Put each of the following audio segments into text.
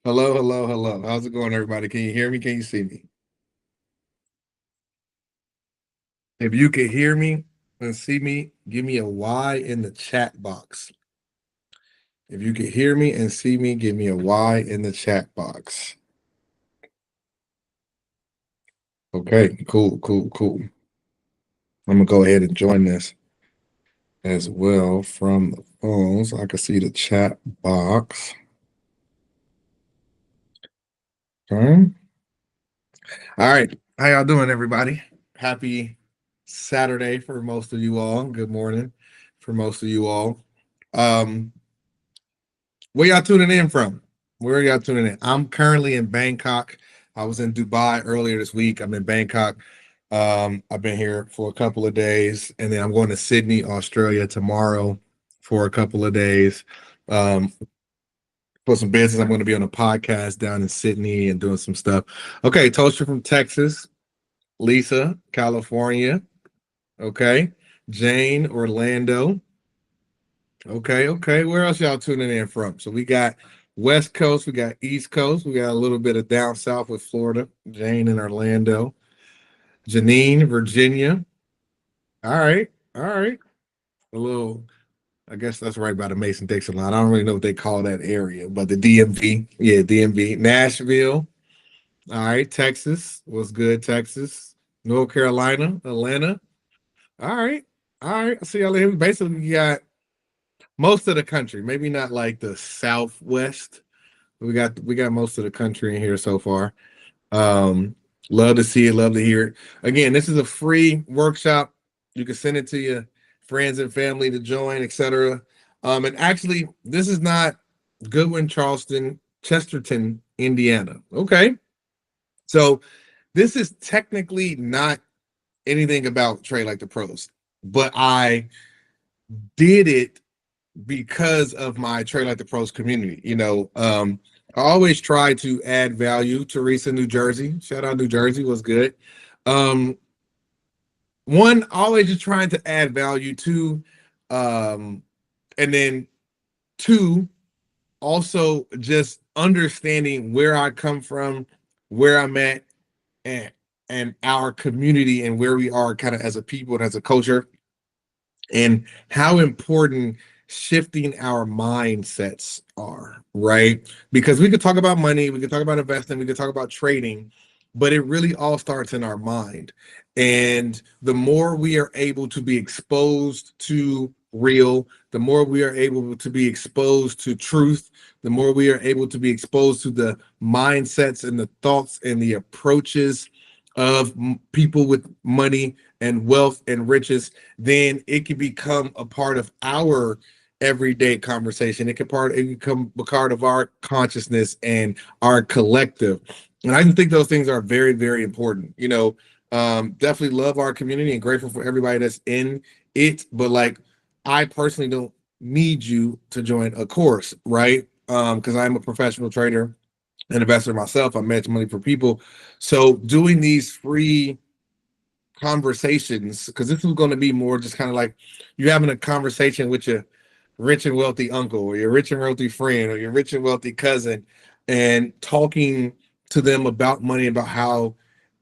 Hello, hello, hello. How's it going, everybody? Can you hear me? Can you see me? If you can hear me and see me, give me a Y in the chat box. If you can hear me and see me, give me a Y in the chat box. Okay, cool, cool, cool. I'm gonna go ahead and join this as well from the phone so I can see the chat box. Okay. All right. How y'all doing, everybody? Happy Saturday for most of you all. Good morning for most of you all. Um, Where y'all tuning in from? Where are y'all tuning in? I'm currently in Bangkok. I was in Dubai earlier this week. I'm in Bangkok. I've been here for a couple of days, and then I'm going to Sydney, Australia tomorrow for a couple of days. Um, for some business, I'm going to be on a podcast down in Sydney and doing some stuff. Okay, Toaster from Texas, Lisa, California. Okay, Jane, Orlando. Okay, okay. Where else y'all tuning in from? So we got West Coast, we got East Coast, we got a little bit of down south with Florida, Jane in Orlando, Janine, Virginia. All right, all right. A little, I guess that's right by the Mason-Dixon line. I don't really know what they call that area, but the DMV, yeah, DMV, Nashville. All right, Texas, what's good, Texas, North Carolina, Atlanta. All right, all right. I see y'all here. Basically, you got most of the country, maybe not like the Southwest. We got most of the country in here so far. Um, Love to see it, love to hear it. Again, this is a free workshop. You can send it to your friends and family to join, etc. And actually, this is not Goodwin, Charleston, Chesterton, Indiana. Okay, so this is technically not anything about Trade Like the Pros, but I did it because of my Trade Like the Pros community. I always try to add value. Teresa, New Jersey, shout out New Jersey, was good. Um, One, always just trying to add value. Two, and then two, also just understanding where I come from, where I'm at, and our community and where we are kind of as a people and as a culture, and how important shifting our mindsets are, right? Because we could talk about money, we could talk about investing, we could talk about trading, but it really all starts in our mind. And the more we are able to be exposed to real, the more we are able to be exposed to truth, the more we are able to be exposed to the mindsets and the thoughts and the approaches of people with money and wealth and riches, then it can become a part of our everyday conversation. It can become a part of our consciousness and our collective. And I think those things are very, very important. Definitely love our community and grateful for everybody that's in it. But like, I personally don't need you to join a course, right? Because I'm a professional trader, an investor myself. I manage money for people. So doing these free conversations, because this is going to be more just kind of like you having a conversation with your rich and wealthy uncle or your rich and wealthy friend or your rich and wealthy cousin, and talking to them about money, about how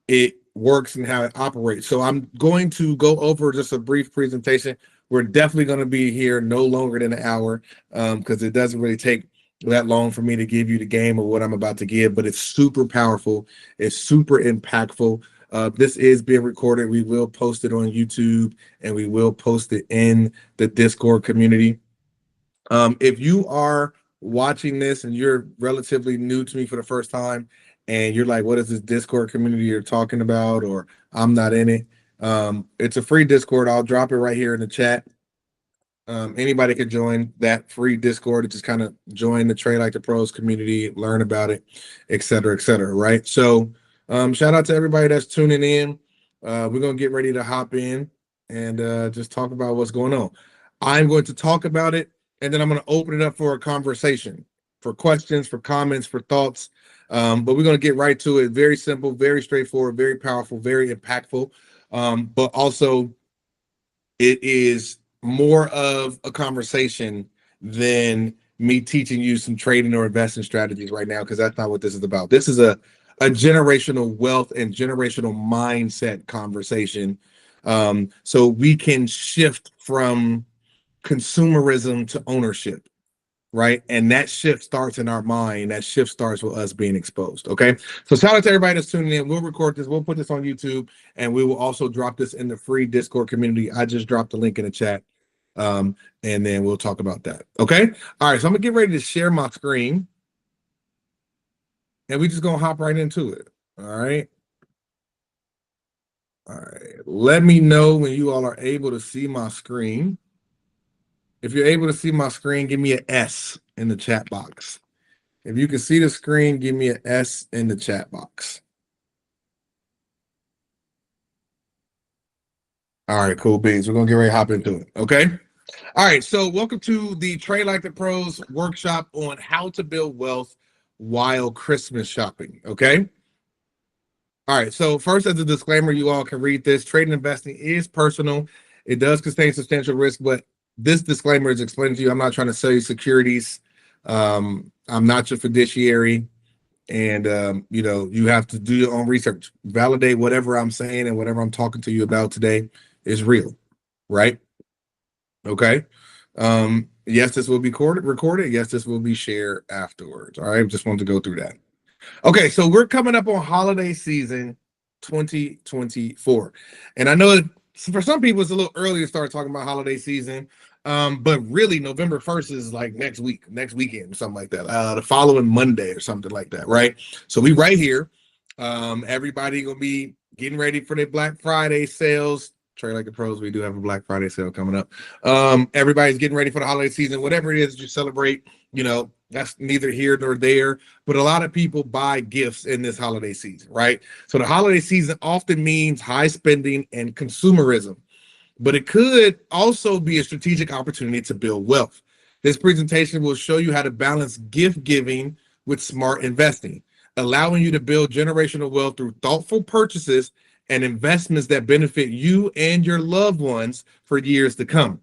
it works and how it operates. So I'm going to go over just a brief presentation. We're definitely going to be here no longer than an hour, because it doesn't really take that long for me to give you the game of what I'm about to give, but it's super powerful. It's super impactful. This is being recorded. We will post it on YouTube and we will post it in the Discord community. If you are watching this and you're relatively new to me for the first time and you're like, what is this Discord community you're talking about? Or I'm not in it. It's a free Discord. I'll drop it right here in the chat. Anybody could join that free Discord to just kind of join the Trade Like the Pros community, learn about it, et cetera, et cetera. Right. So, shout out to everybody that's tuning in. We're going to get ready to hop in and just talk about what's going on. I'm going to talk about it, and then I'm going to open it up for a conversation, for questions, for comments, for thoughts. But we're going to get right to it. Very simple, very straightforward, very powerful, very impactful. But also, it is more of a conversation than me teaching you some trading or investing strategies right now, because that's not what this is about. This is a generational wealth and generational mindset conversation. So we can shift from consumerism to ownership, right? And that shift starts in our mind. That shift starts with us being exposed. Okay. So shout out to everybody that's tuning in. We'll record this. We'll put this on YouTube, and we will also drop this in the free Discord community. I just dropped the link in the chat. And then we'll talk about that. Okay. All right. So I'm gonna get ready to share my screen, and we just gonna hop right into it. All right. All right. Let me know when you all are able to see my screen. If you're able to see my screen, give me an S in the chat box. If you can see the screen, give me an S in the chat box. All right, cool beans. We're going to get ready to hop into it. Okay. All right. So welcome to the Trade Like the Pros workshop on how to build wealth while Christmas shopping. Okay. All right. So first, as a disclaimer, you all can read this. Trading and investing is personal. It does contain substantial risk, but this disclaimer is explaining to you. I'm not trying to sell you securities. I'm not your fiduciary. And you have to do your own research, validate whatever I'm saying and whatever I'm talking to you about today is real, right? Okay. Yes, this will be recorded. Yes, this will be shared afterwards. All right. Just wanted to go through that. Okay, so we're coming up on holiday season 2024. And I know for some people it's a little early to start talking about holiday season. But really November 1st is like next weekend, something like that. The following Monday or something like that, right? So we right here. Everybody gonna be getting ready for their Black Friday sales. Trade Like the Pros, we do have a Black Friday sale coming up. Everybody's getting ready for the holiday season, whatever it is you celebrate, that's neither here nor there. But a lot of people buy gifts in this holiday season, right? So the holiday season often means high spending and consumerism, but it could also be a strategic opportunity to build wealth. This presentation will show you how to balance gift giving with smart investing, allowing you to build generational wealth through thoughtful purchases and investments that benefit you and your loved ones for years to come.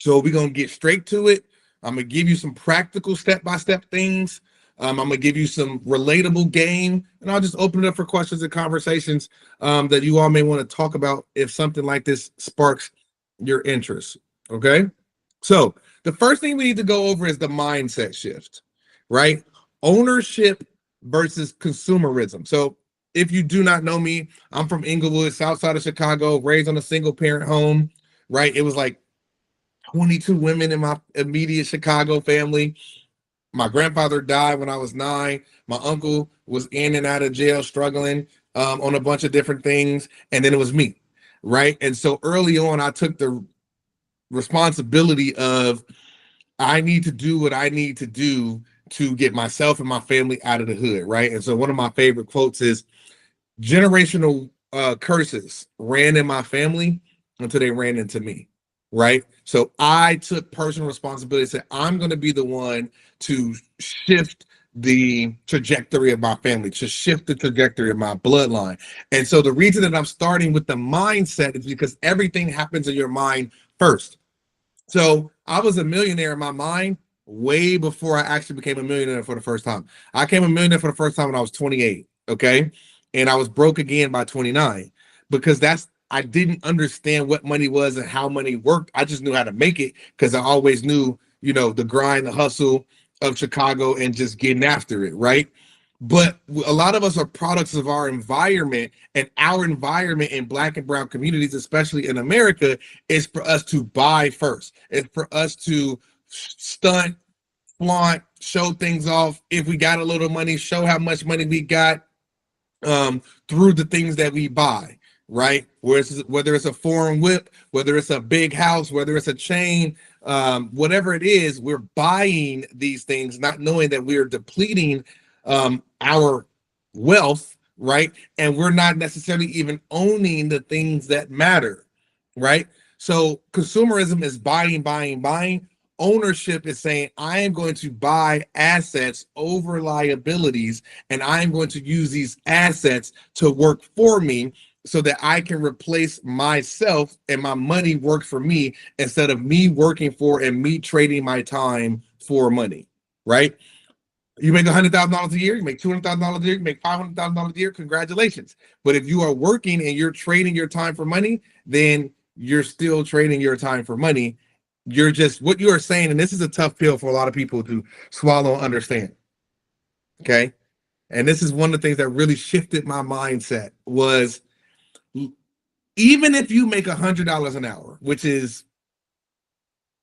So we're going to get straight to it. I'm going to give you some practical step-by-step things. I'm going to give you some relatable game, and I'll just open it up for questions and conversations that you all may want to talk about if something like this sparks your interest. Okay? So the first thing we need to go over is the mindset shift, right? Ownership versus consumerism. So if you do not know me, I'm from Inglewood, south side of Chicago, raised on a single parent home, right? It was like 22 women in my immediate Chicago family. My grandfather died when I was 9. My uncle was in and out of jail struggling on a bunch of different things. And then it was me, right? And so early on, I took the responsibility of I need to do what I need to do to get myself and my family out of the hood, right? And so one of my favorite quotes is generational curses ran in my family until they ran into me, right? So I took personal responsibility and said, I'm going to be the one to shift the trajectory of my family, to shift the trajectory of my bloodline. And so the reason that I'm starting with the mindset is because everything happens in your mind first. So I was a millionaire in my mind way before I actually became a millionaire for the first time. I became a millionaire for the first time when I was 28. Okay. And I was broke again by 29 because I didn't understand what money was and how money worked. I just knew how to make it because I always knew, the grind, the hustle of Chicago and just getting after it. Right. But a lot of us are products of our environment, and our environment in Black and brown communities, especially in America, is for us to buy first. It's for us to stunt, flaunt, show things off. If we got a little money, show how much money we got through the things that we buy, right? Whether it's a foreign whip, whether it's a big house, whether it's a chain, whatever it is, we're buying these things, not knowing that we are depleting our wealth, right? And we're not necessarily even owning the things that matter, right? So consumerism is buying, buying, buying. Ownership is saying, I am going to buy assets over liabilities, and I am going to use these assets to work for me so that I can replace myself and my money works for me instead of me working for and me trading my time for money, right? You make $100,000 a year, you make $200,000 a year, you make $500,000 a year. Congratulations. But if you are working and you're trading your time for money, then you're still trading your time for money. You're just what you are saying, and this is a tough pill for a lot of people to swallow and understand. Okay. And this is one of the things that really shifted my mindset was even if you make $100 an hour, which is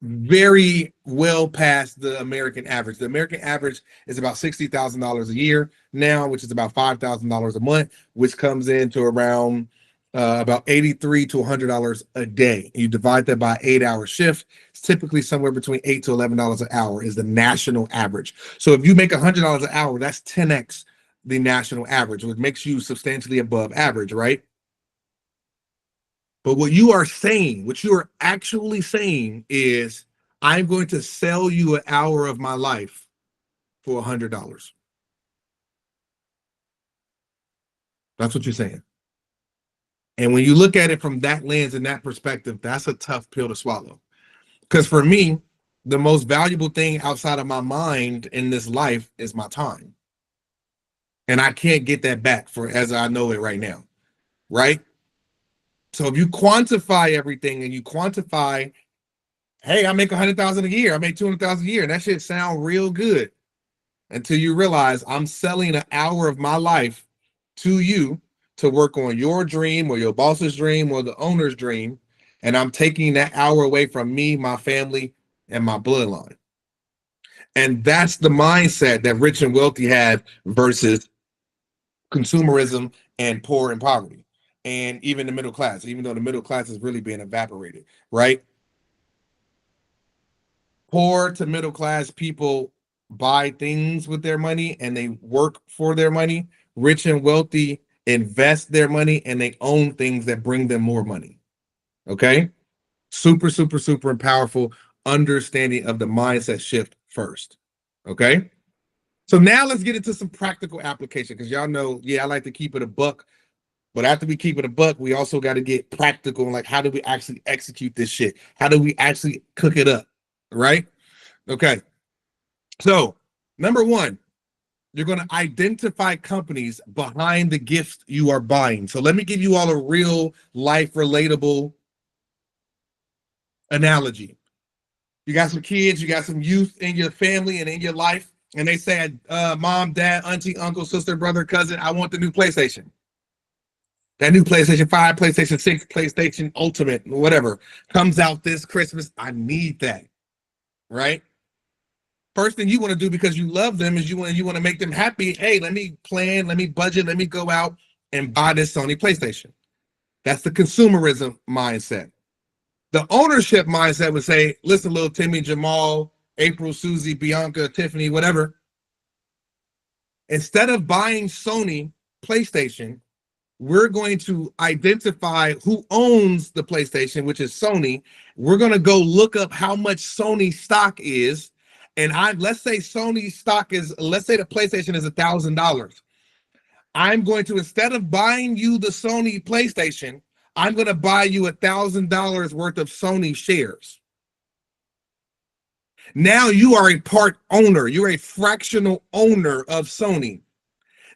very well past the American average. The American average is about $60,000 a year now, which is about $5,000 a month, which comes into around about $83 to $100 a day. You divide that by 8-hour shift. It's typically somewhere between $8 to $11 an hour is the national average. So if you make $100 an hour, that's 10x the national average, which makes you substantially above average, right? But what you are saying, what you are actually saying is, I'm going to sell you an hour of my life for $100. That's what you're saying. And when you look at it from that lens and that perspective, that's a tough pill to swallow. Because for me, the most valuable thing outside of my mind in this life is my time. And I can't get that back for as I know it right now. Right? So if you quantify everything and you quantify, hey, I make 100,000 a year, I make 200,000 a year, and that shit sound real good until you realize I'm selling an hour of my life to you to work on your dream or your boss's dream or the owner's dream, and I'm taking that hour away from me, my family, and my bloodline. And that's the mindset that rich and wealthy have versus consumerism and poor and poverty, and even the middle class, even though the middle class is really being evaporated, right? Poor to middle class people buy things with their money and they work for their money. Rich and wealthy invest their money and they own things that bring them more money. Okay? Super, super, super powerful understanding of the mindset shift first. Okay? So now let's get into some practical application because y'all know, yeah, I like to keep it a buck. But after we keep it a buck, we also got to get practical. Like, how do we actually execute this shit? How do we actually cook it up? Right? Okay. So, number one, you're going to identify companies behind the gifts you are buying. So, let me give you all a real life relatable analogy. You got some kids, you got some youth in your family and in your life, and they say, Mom, Dad, Auntie, Uncle, Sister, Brother, Cousin, I want the new PlayStation. That new PlayStation 5, PlayStation 6, PlayStation Ultimate, whatever comes out this Christmas. I need that, right? First thing you want to do because you love them is you want to make them happy. Hey, let me plan, let me budget, let me go out and buy this Sony PlayStation. That's the consumerism mindset. The ownership mindset would say, listen, little Timmy, Jamal, April, Susie, Bianca, Tiffany, whatever. Instead of buying Sony PlayStation, we're going to identify who owns the PlayStation, which is Sony. We're going to go look up how much Sony stock is. And let's say Sony stock is, let's say the PlayStation is $1,000. I'm going to, instead of buying you the Sony PlayStation, I'm going to buy you $1,000 worth of Sony shares. Now you are a part owner. You're a fractional owner of Sony.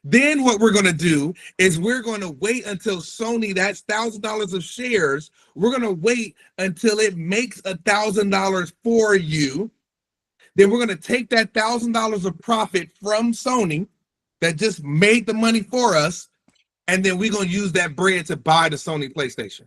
Then what we're going to do is we're going to wait until Sony, that's $1,000 of shares. We're going to wait until it makes $1,000 for you. Then we're going to take that $1,000 of profit from Sony that just made the money for us. And then we're going to use that bread to buy the Sony PlayStation.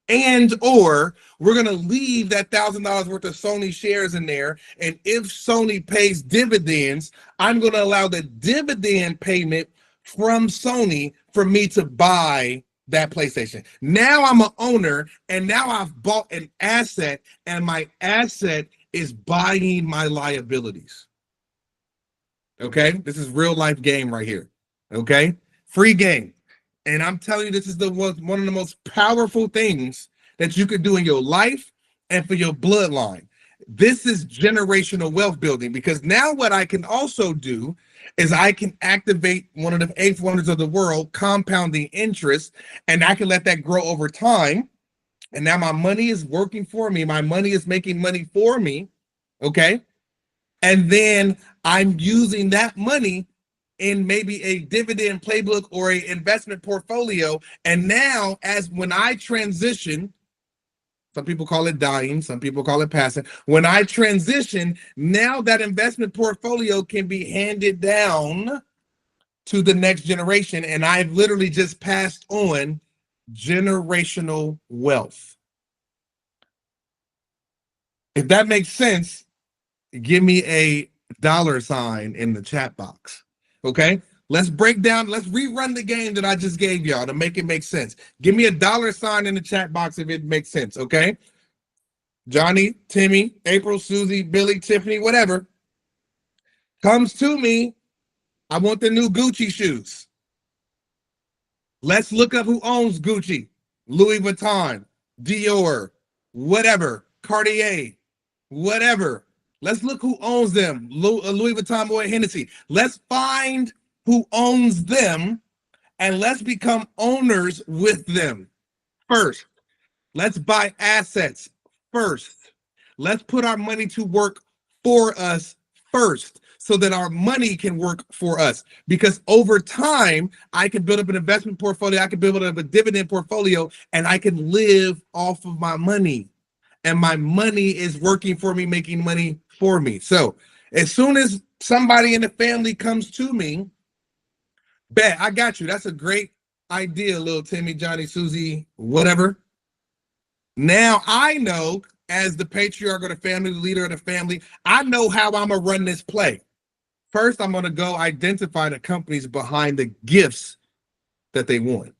And or we're going to leave that $1,000 worth of Sony shares in there. And if Sony pays dividends, I'm going to allow the dividend payment from Sony for me to buy that PlayStation. Now I'm an owner and now I've bought an asset and my asset is buying my liabilities. Okay, this is real life game right here. Okay, free game. And I'm telling you, this is one of the most powerful things that you could do in your life and for your bloodline. This is generational wealth building because now what I can also do is I can activate one of the eighth wonders of the world, compounding interest, and I can let that grow over time. And now my money is working for me. My money is making money for me. Okay. And then I'm using that money in maybe a dividend playbook or a investment portfolio. And now, as when I transition, some people call it dying, some people call it passing. When I transition, now that investment portfolio can be handed down to the next generation. And I've literally just passed on generational wealth. If that makes sense, give me a dollar sign in the chat box. Okay? Let's break down, let's rerun the game that I just gave y'all to make it make sense. Give me a dollar sign in the chat box if it makes sense, okay? Johnny, Timmy, April, Susie, Billy, Tiffany, whatever, comes to me. I want the new Gucci shoes. Let's look up who owns Gucci, Louis Vuitton, Dior, whatever, Cartier, whatever. Let's look who owns them. Louis Vuitton, Moet Hennessy. Let's find who owns them and let's become owners with them first. Let's buy assets first. Let's put our money to work for us first so that our money can work for us. Because over time, I can build up an investment portfolio, I can build up a dividend portfolio, and I can live off of my money. And my money is working for me, making money for me. So as soon as somebody in the family comes to me, bet, I got you. That's a great idea, little Timmy, Johnny, Susie, whatever. Now I know, as the patriarch of the family, the leader of the family, I know how I'm gonna run this play. First, I'm gonna go identify the companies behind the gifts that they want.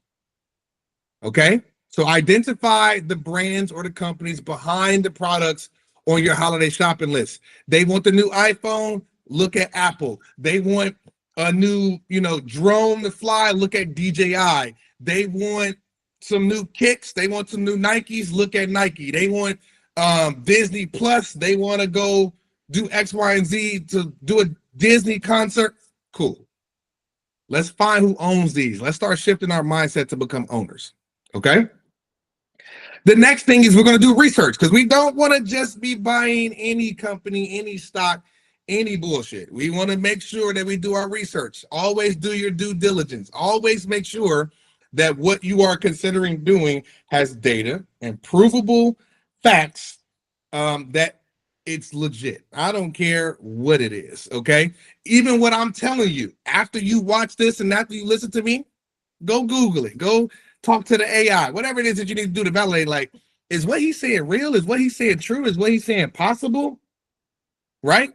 Okay? So identify the brands or the companies behind the products on your holiday shopping list. They want the new iPhone, look at Apple. They want a new, drone to fly, look at DJI. They want some new kicks, they want some new Nikes, look at Nike. They want Disney Plus, they want to go do X, Y, and Z to do a Disney concert. Cool. Let's find who owns these. Let's start shifting our mindset to become owners. Okay? The next thing is we're going to do research because we don't want to just be buying any company, any stock, any bullshit. We want to make sure that we do our research. Always do your due diligence. Always make sure that what you are considering doing has data and provable facts that it's legit. I don't care what it is, okay? Even what I'm telling you, after you watch this and after you listen to me, go Google it. Go talk to the AI, whatever it is that you need to do to validate. Like, is what he's saying real? Is what he's saying true? Is what he's saying possible? Right?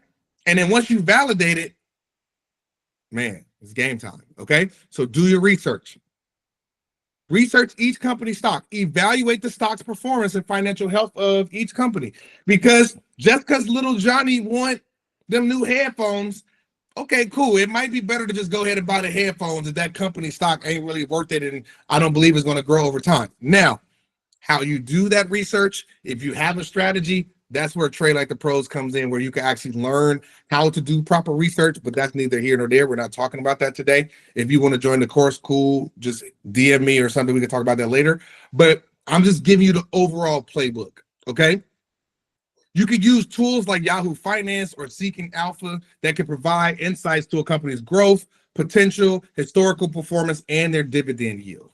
And then once you validate it, man, it's game time. Okay. So do your research. Research each company stock. Evaluate the stock's performance and financial health of each company. Because just because little Johnny want them new headphones, okay, cool. It might be better to just go ahead and buy the headphones if that company stock ain't really worth it and I don't believe it's going to grow over time. Now, how you do that research, if you have a strategy, that's where Trade Like the Pros comes in, where you can actually learn how to do proper research, but that's neither here nor there. We're not talking about that today. If you want to join the course, cool, just DM me or something. We can talk about that later. But I'm just giving you the overall playbook, okay? You could use tools like Yahoo Finance or Seeking Alpha that can provide insights to a company's growth, potential, historical performance, and their dividend yield.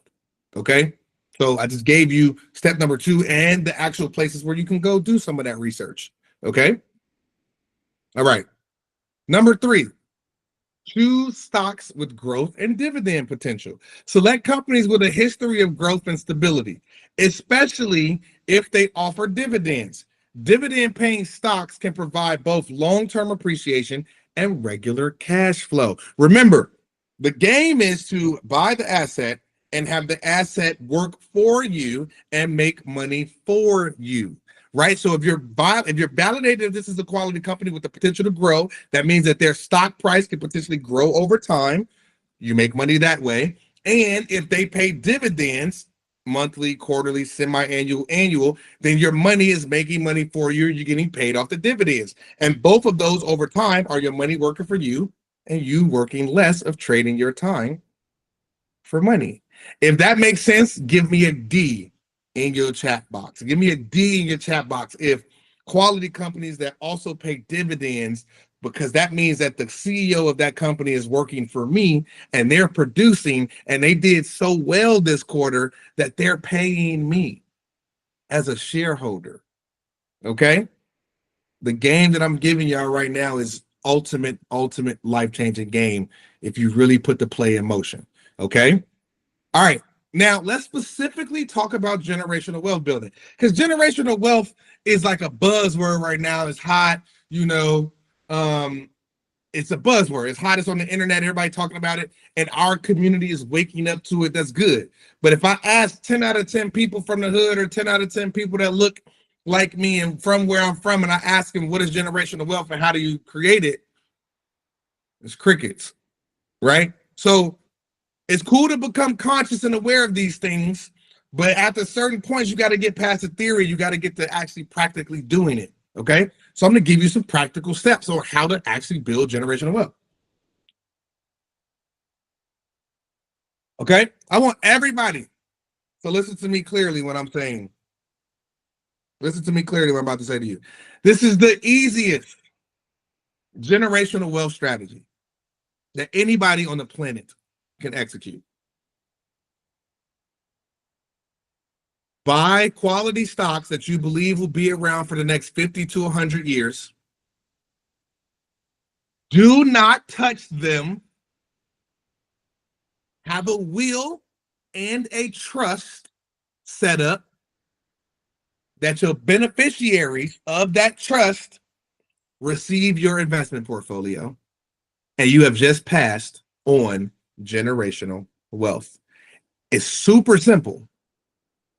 Okay? So I just gave you step number 2 and the actual places where you can go do some of that research. Okay? All right. Number 3, choose stocks with growth and dividend potential. Select companies with a history of growth and stability, especially if they offer dividends. Dividend paying stocks can provide both long-term appreciation and regular cash flow. Remember, the game is to buy the asset and have the asset work for you and make money for you. Right. So if you're validated this is a quality company with the potential to grow, that means that their stock price can potentially grow over time. You make money that way. And if they pay dividends, monthly, quarterly, semi-annual, annual, then your money is making money for you. You're getting paid off the dividends. And both of those over time are your money working for you and you working less of trading your time for money. If that makes sense, give me a D in your chat box. Give me a D in your chat box if quality companies that also pay dividends because that means that the CEO of that company is working for me and they're producing, and they did so well this quarter that they're paying me as a shareholder. Okay. The game that I'm giving y'all right now is ultimate life-changing game if you really put the play in motion. Okay. All right. Now let's specifically talk about generational wealth building, because generational wealth is like a buzzword right now. It's hot, you know. It's a buzzword. It's hottest on the internet. Everybody talking about it, and our community is waking up to it. That's good. But if I ask 10 out of 10 people from the hood, or 10 out of 10 people that look like me and from where I'm from, and I ask them what is generational wealth and how do you create it, it's crickets, right? So it's cool to become conscious and aware of these things, but at a certain point, you got to get past the theory. You got to get to actually practically doing it. Okay. So I'm going to give you some practical steps on how to actually build generational wealth. Okay. I want everybody to listen to me clearly when I'm saying, listen to me clearly what I'm about to say to you. This is the easiest generational wealth strategy that anybody on the planet can execute. Buy quality stocks that you believe will be around for the next 50 to 100 years. Do not touch them. Have a will and a trust set up that your beneficiaries of that trust receive your investment portfolio, and you have just passed on generational wealth. It's super simple,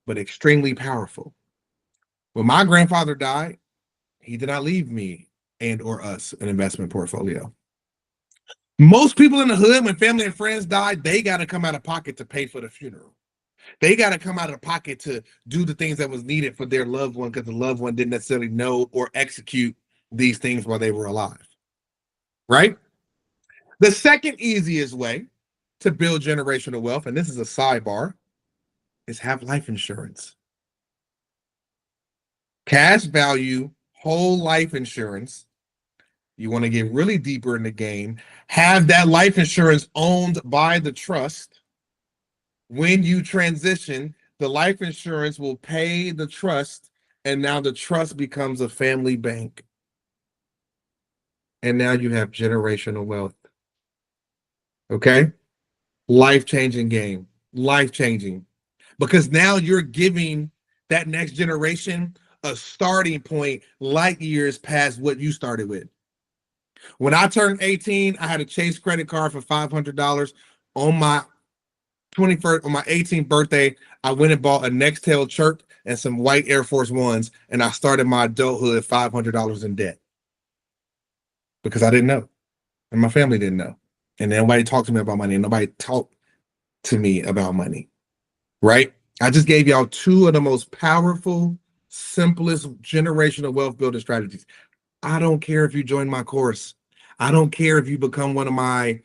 but extremely powerful. When my grandfather died, he did not leave me and or us an investment portfolio. Most people in the hood, when family and friends die, they got to come out of pocket to pay for the funeral. They got to come out of pocket to do the things that was needed for their loved one, because the loved one didn't necessarily know or execute these things while they were alive. Right? The second easiest way to build generational wealth, and this is a sidebar, is have life insurance. Cash value, whole life insurance. You want to get really deeper in the game, have that life insurance owned by the trust. When you transition, the life insurance will pay the trust, and now the trust becomes a family bank. And now you have generational wealth. Okay? Life-changing game. Life-changing. Because now you're giving that next generation a starting point light years past what you started with. When I turned 18, I had a Chase credit card for $500 on my 21st, on my 18th birthday. I went and bought a Nextel shirt and some white Air Force Ones, and I started my adulthood $500 in debt because I didn't know, and my family didn't know, and nobody talked to me about money, and nobody talked to me about money. Right? I just gave y'all two of the most powerful, simplest generational wealth building strategies. I don't care if you join my course. I don't care if you become one of my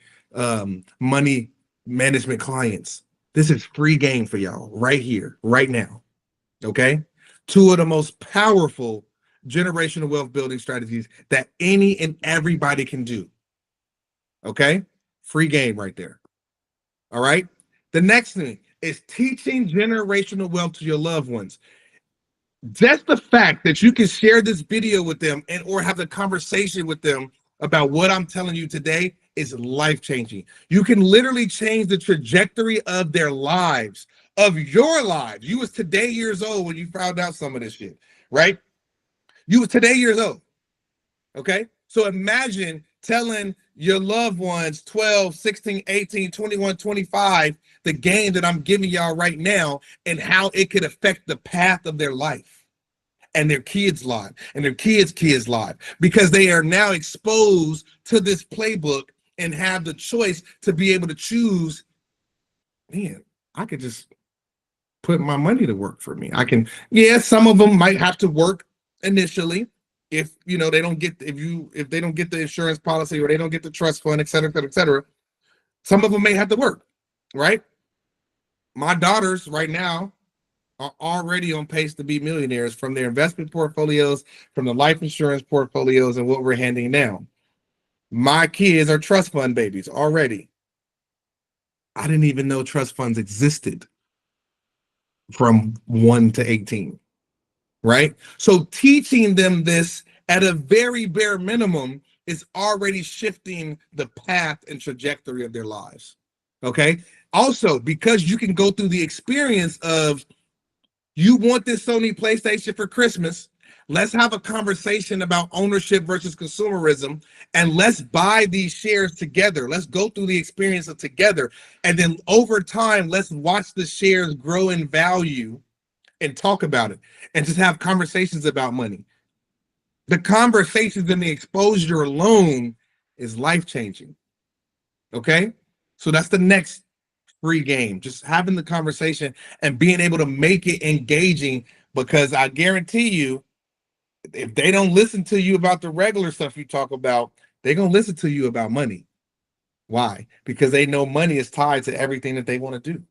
money management clients. This is free game for y'all right here, right now. Okay? Two of the most powerful generational wealth building strategies that any and everybody can do. Okay? Free game right there. All right? The next thing is teaching generational wealth to your loved ones. Just the fact that you can share this video with them and or have a conversation with them about what I'm telling you today is life-changing. You can literally change the trajectory of their lives, of your lives. You was today years old when you found out some of this shit, right? You was today years old, okay? So imagine telling your loved ones 12, 16, 18, 21, 25, the game that I'm giving y'all right now and how it could affect the path of their life and their kids' life and their kids' life, because they are now exposed to this playbook and have the choice to be able to choose, man, I could just put my money to work for me. I can, yeah, some of them might have to work initially if you know they don't get if they don't get the insurance policy or they don't get the trust fund, et cetera, et cetera, et cetera. Some of them may have to work, right? My daughters right now are already on pace to be millionaires from their investment portfolios, from the life insurance portfolios, and what we're handing down. My kids are trust fund babies already. I didn't even know trust funds existed from 1 to 18, right? So teaching them this at a very bare minimum is already shifting the path and trajectory of their lives. Okay. Also, because you can go through the experience of you want this Sony PlayStation for Christmas. Let's have a conversation about ownership versus consumerism, and let's buy these shares together. Let's go through the experience of together. And then over time, let's watch the shares grow in value and talk about it and just have conversations about money. The conversations and the exposure alone is life changing. Okay. So that's the next free game, just having the conversation and being able to make it engaging, because I guarantee you, if they don't listen to you about the regular stuff you talk about, they're going to listen to you about money. Why? Because they know money is tied to everything that they want to do.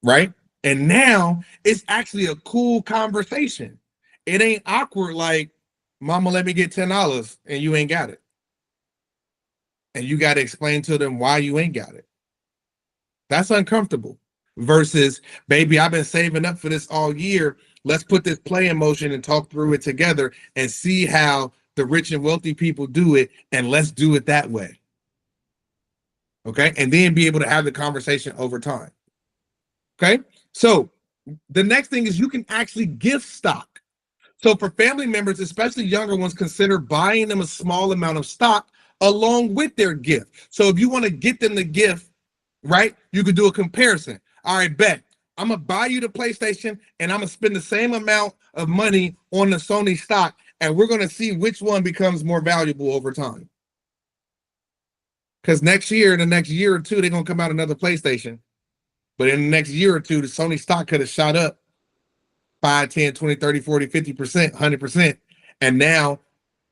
Right? And now it's actually a cool conversation. It ain't awkward like, mama, let me get $10 and you ain't got it. And you got to explain to them why you ain't got it. That's uncomfortable. Versus, baby, I've been saving up for this all year. Let's put this play in motion and talk through it together and see how the rich and wealthy people do it. And let's do it that way. Okay. And then be able to have the conversation over time. Okay. So the next thing is you can actually gift stock. So for family members, especially younger ones, consider buying them a small amount of stock along with their gift. So if you want to get them the gift, right, you could do a comparison. All right, bet. I'm going to buy you the PlayStation and I'm going to spend the same amount of money on the Sony stock, and we're going to see which one becomes more valuable over time. Because next year, in the next year or two, they're going to come out another PlayStation. But in the next year or two, the Sony stock could have shot up 5, 10, 20, 30, 40, 50%, 100%. And now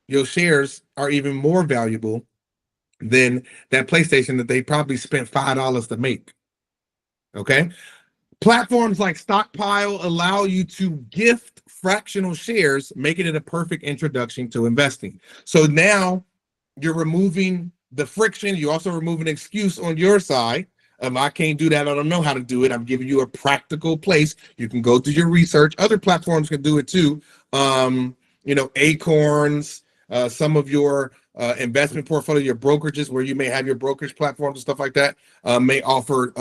your shares are even more valuable than that PlayStation that they probably spent $5 to make. Okay. Platforms like Stockpile allow you to gift fractional shares, making it a perfect introduction to investing. So now you're removing the friction. You also remove an excuse on your side. I can't do that. I don't know how to do it. I'm giving you a practical place. You can go do your research. Other platforms can do it too. Acorns, some of your investment portfolio, your brokerages where you may have your brokerage platforms and stuff like that may offer,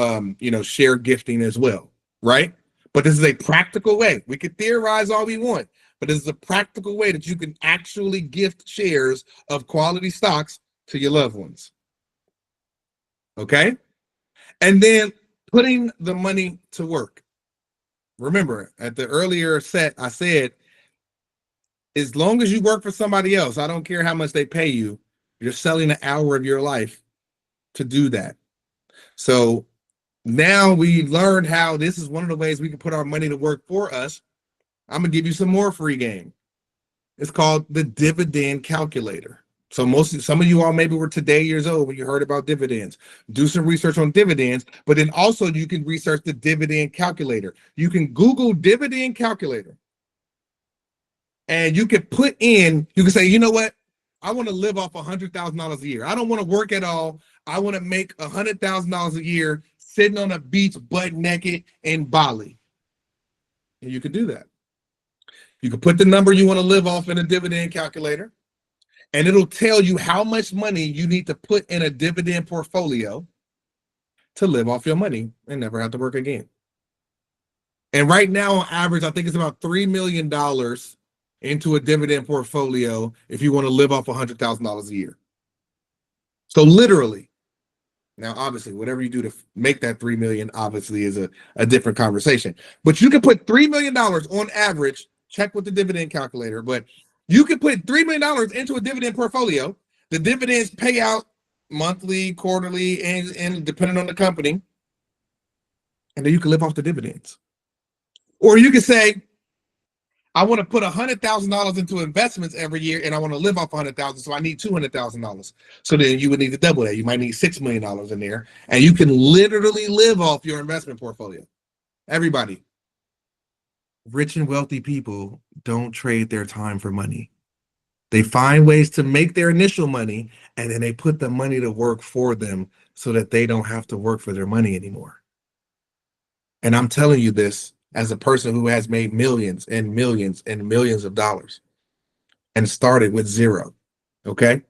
share gifting as well, right? But this is a practical way. We could theorize all we want, but this is a practical way that you can actually gift shares of quality stocks to your loved ones. Okay? And then putting the money to work. Remember, at the earlier set, I said, as long as you work for somebody else, I don't care how much they pay you, you're selling an hour of your life to do that. So now we learned how this is one of the ways we can put our money to work for us. I'm going to give you some more free game. It's called the dividend calculator. So some of you all maybe were today years old when you heard about dividends. Do some research on dividends, but then also you can research the dividend calculator. You can Google dividend calculator, and you can you can say, you know what? I want to live off $100,000 a year. I don't want to work at all. I want to make $100,000 a year sitting on a beach butt naked in Bali. And you can do that. You can put the number you want to live off in a dividend calculator, and it'll tell you how much money you need to put in a dividend portfolio to live off your money and never have to work again. And right now, on average, I think it's about $3 million into a dividend portfolio if you want to live off $100,000 a year. So literally, now obviously, whatever you do to make that 3 million obviously is a different conversation. But you can put $3 million on average. Check with the dividend calculator, but you can put $3 million into a dividend portfolio. The dividends pay out monthly, quarterly, and depending on the company. And then you can live off the dividends. Or you can say, I want to put $100,000 into investments every year, and I want to live off $100,000, so I need $200,000. So then you would need to double that. You might need $6 million in there, and you can literally live off your investment portfolio. Everybody, rich and wealthy people don't trade their time for money. They find ways to make their initial money, and then they put the money to work for them so that they don't have to work for their money anymore. And I'm telling you this as a person who has made millions and millions and millions of dollars and started with zero. Okay.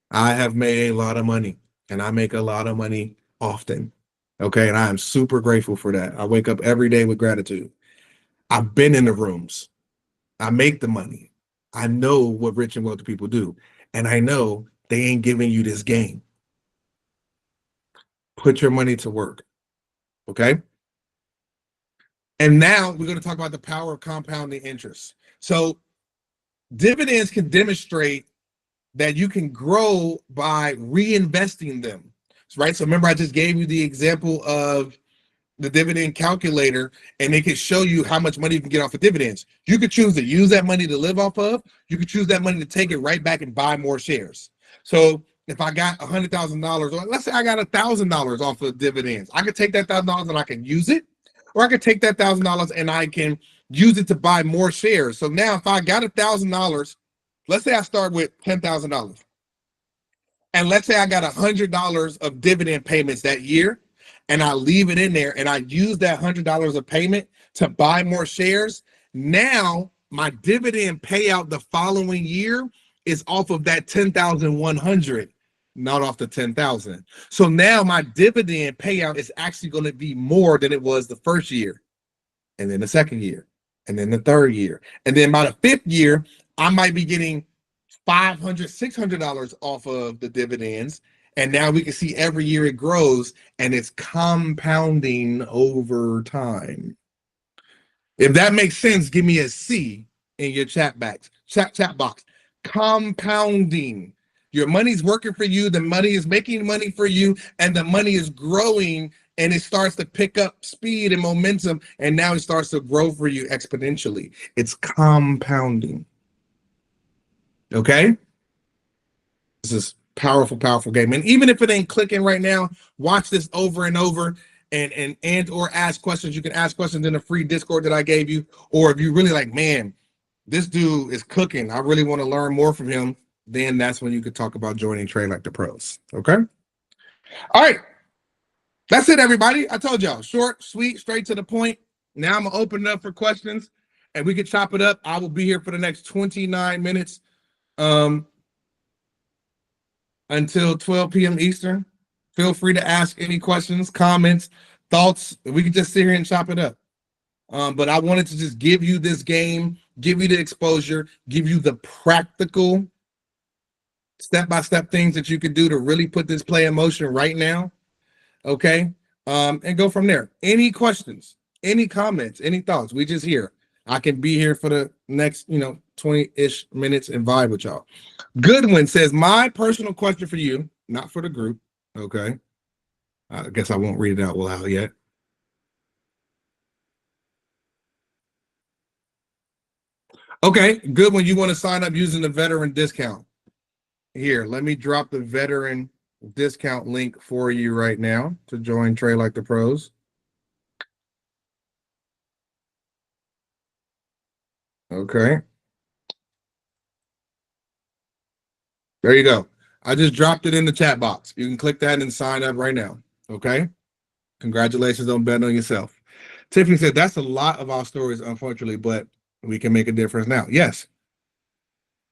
I have made a lot of money and I make a lot of money often. Okay. And I am super grateful for that. I wake up every day with gratitude. I've been in the rooms. I make the money. I know what rich and wealthy people do. And I know they ain't giving you this game. Put your money to work. Okay. And now we're going to talk about the power of compounding interest. So dividends can demonstrate that you can grow by reinvesting them. Right. So remember, I just gave you the example of the dividend calculator, and it can show you how much money you can get off of dividends. You could choose to use that money to live off of. You could choose that money to take it right back and buy more shares. So if I got $100,000, or let's say I got $1,000 off of dividends, I could take that $1,000 and I can use it, or I could take that $1,000 and I can use it to buy more shares. So now if I got $1,000, let's say I start with $10,000. And let's say I got $100 of dividend payments that year, and I leave it in there, and I use that $100 of payment to buy more shares. Now my dividend payout the following year is off of that 10,100, not off the 10,000. So now my dividend payout is actually going to be more than it was the first year, and then the second year, and then the third year, and then by the fifth year, I might be getting $500, $600 off of the dividends. And now we can see every year it grows and it's compounding over time. If that makes sense, give me a C in your chat box. Chat box. Compounding. Your money's working for you. The money is making money for you, and the money is growing, and it starts to pick up speed and momentum, and now it starts to grow for you exponentially. It's compounding. Okay? This is powerful, powerful game. And even if it ain't clicking right now, watch this over and over and or ask questions. You can ask questions in the free Discord that I gave you. Or if you really like, man, this dude is cooking, I really want to learn more from him, then that's when you could talk about joining Trade Like the Pros. Okay. All right. That's it, everybody. I told y'all, short, sweet, straight to the point. Now I'm gonna open it up for questions and we can chop it up. I will be here for the next 29 minutes. Until 12 p.m. Eastern. Feel free to ask any questions, comments, thoughts. We can just sit here and chop it up. But I wanted to just give you this game, give you the exposure, give you the practical step-by-step things that you could do to really put this play in motion right now. Okay. And go from there. Any questions, any comments, any thoughts? We just here. I can be here for the next, 20-ish minutes and vibe with y'all. Goodwin says, my personal question for you, not for the group. Okay. I guess I won't read it out loud yet. Okay, Goodwin, you want to sign up using the veteran discount. Here, let me drop the veteran discount link for you right now to join Trade Like the Pros. Okay. There you go. I just dropped it in the chat box. You can click that and sign up right now. Okay. Congratulations on betting on yourself. Tiffany said, that's a lot of our stories, unfortunately, but we can make a difference now. Yes.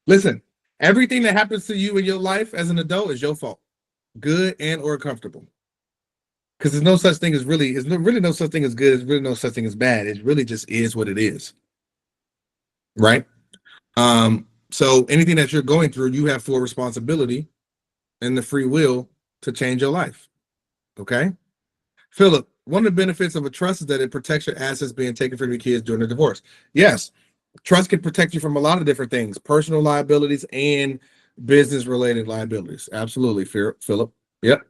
Listen, everything that happens to you in your life as an adult is your fault, good and or comfortable. Because there's no such thing as really, there's really no such thing as good. There's really no such thing as bad. It really just is what it is. Right. So anything that you're going through, you have full responsibility and the free will to change your life. Okay. Philip, one of the benefits of a trust is that it protects your assets being taken from your kids during a divorce. Yes, trust can protect you from a lot of different things, personal liabilities and business related liabilities. Absolutely, Philip. Yep.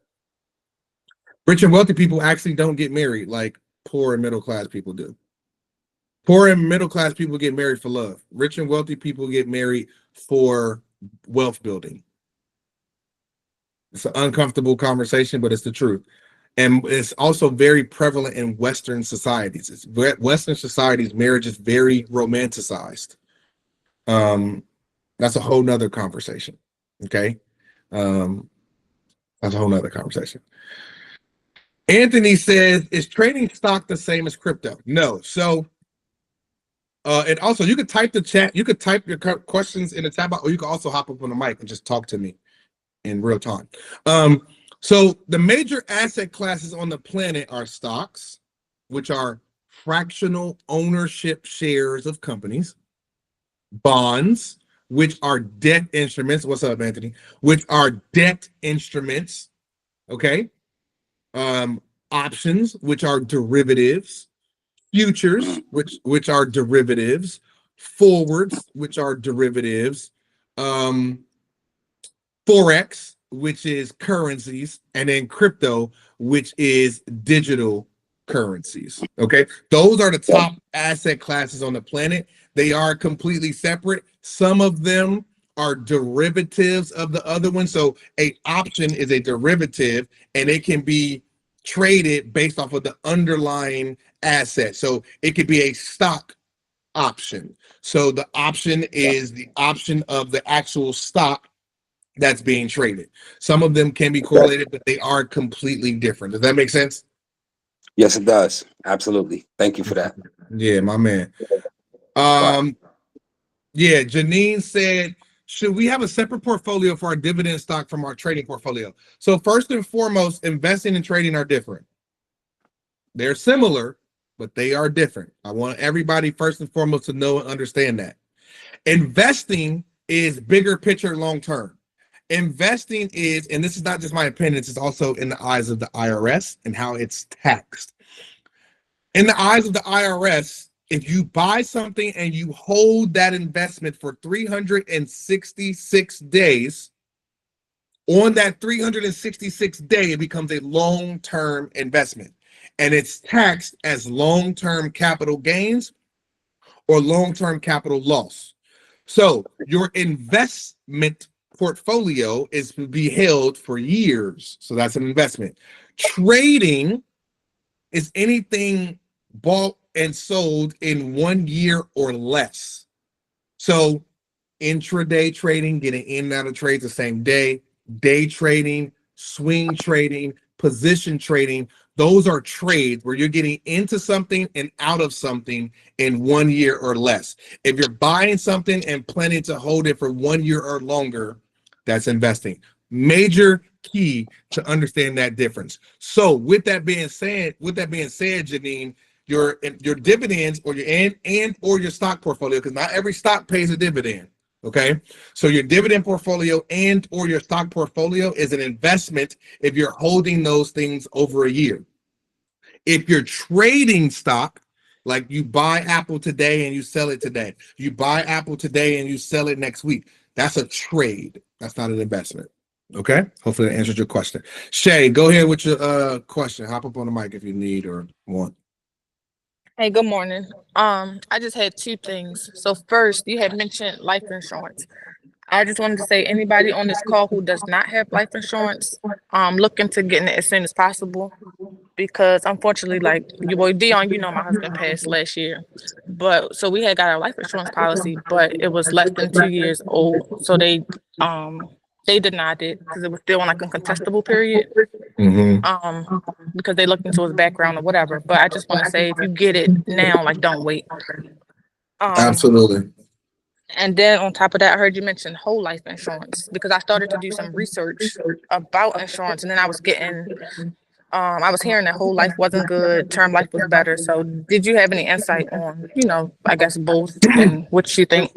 Rich and wealthy people actually don't get married like poor and middle class people do. Poor and middle class people get married for love. Rich and wealthy people get married for wealth building. It's an uncomfortable conversation, but it's the truth. And it's also very prevalent in Western societies. Western societies, marriage is very romanticized. That's a whole nother conversation. Okay. That's a whole nother conversation. Anthony says, is trading stock the same as crypto? No. So, and also you could type the chat, you could type your questions in the tab box, or you can also hop up on the mic and just talk to me in real time. So the major asset classes on the planet are stocks, which are fractional ownership shares of companies, bonds, which are debt instruments. What's up, Anthony? Which are debt instruments. Okay. Options, which are derivatives, futures, which are derivatives, forwards, which are derivatives, forex, which is currencies, and then crypto, which is digital currencies. Okay, those are the top asset classes on the planet. They are completely separate. Some of them are derivatives of the other one. So a option is a derivative, and it can be traded based off of the underlying asset. So it could be a stock option. So the option is the option of the actual stock that's being traded. Some of them can be correlated, but they are completely different. Does that make sense? Yes, it does. Absolutely. Thank you for that. Yeah, my man. Yeah, Janine said, should we have a separate portfolio for our dividend stock from our trading portfolio? So first and foremost, investing and trading are different. They're similar, but they are different. I want everybody first and foremost to know and understand that. Investing is bigger picture long term. Investing is, and this is not just my opinion, it's also in the eyes of the IRS and how it's taxed. In the eyes of the IRS, if you buy something and you hold that investment for 366 days, on that 366th day, it becomes a long-term investment. And it's taxed as long-term capital gains or long-term capital loss. So your investment portfolio is to be held for years. So that's an investment. Trading is anything bought and sold in 1 year or less. So intraday trading, getting in and out of trades the same day, day trading, swing trading, position trading, those are trades where you're getting into something and out of something in 1 year or less. If you're buying something and planning to hold it for 1 year or longer, that's investing. Major key to understand that difference. So with that being said, Janine, your dividends or your stock portfolio, because not every stock pays a dividend. Okay, so your dividend portfolio and or your stock portfolio is an investment if you're holding those things over a year. If you're trading stock, like you buy Apple today and you sell it today, you buy Apple today and you sell it next week, that's a trade. That's not an investment. Okay, hopefully that answers your question. Shay, go ahead with your question. Hop up on the mic if you need or want. Hey, good morning. I just had two things. So first, you had mentioned life insurance. I just wanted to say anybody on this call who does not have life insurance, look into getting it as soon as possible, because unfortunately, like your boy Dion, my husband passed last year. But so we had got our life insurance policy, but it was less than 2 years old. So they denied it because it was still on like a contestable period. Because they looked into his background or whatever. But I just want to say, if you get it now, like don't wait. Absolutely. And then on top of that, I heard you mention whole life insurance, because I started to do some research about insurance, and then I was hearing that whole life wasn't good, term life was better. So did you have any insight on, I guess both and what you think?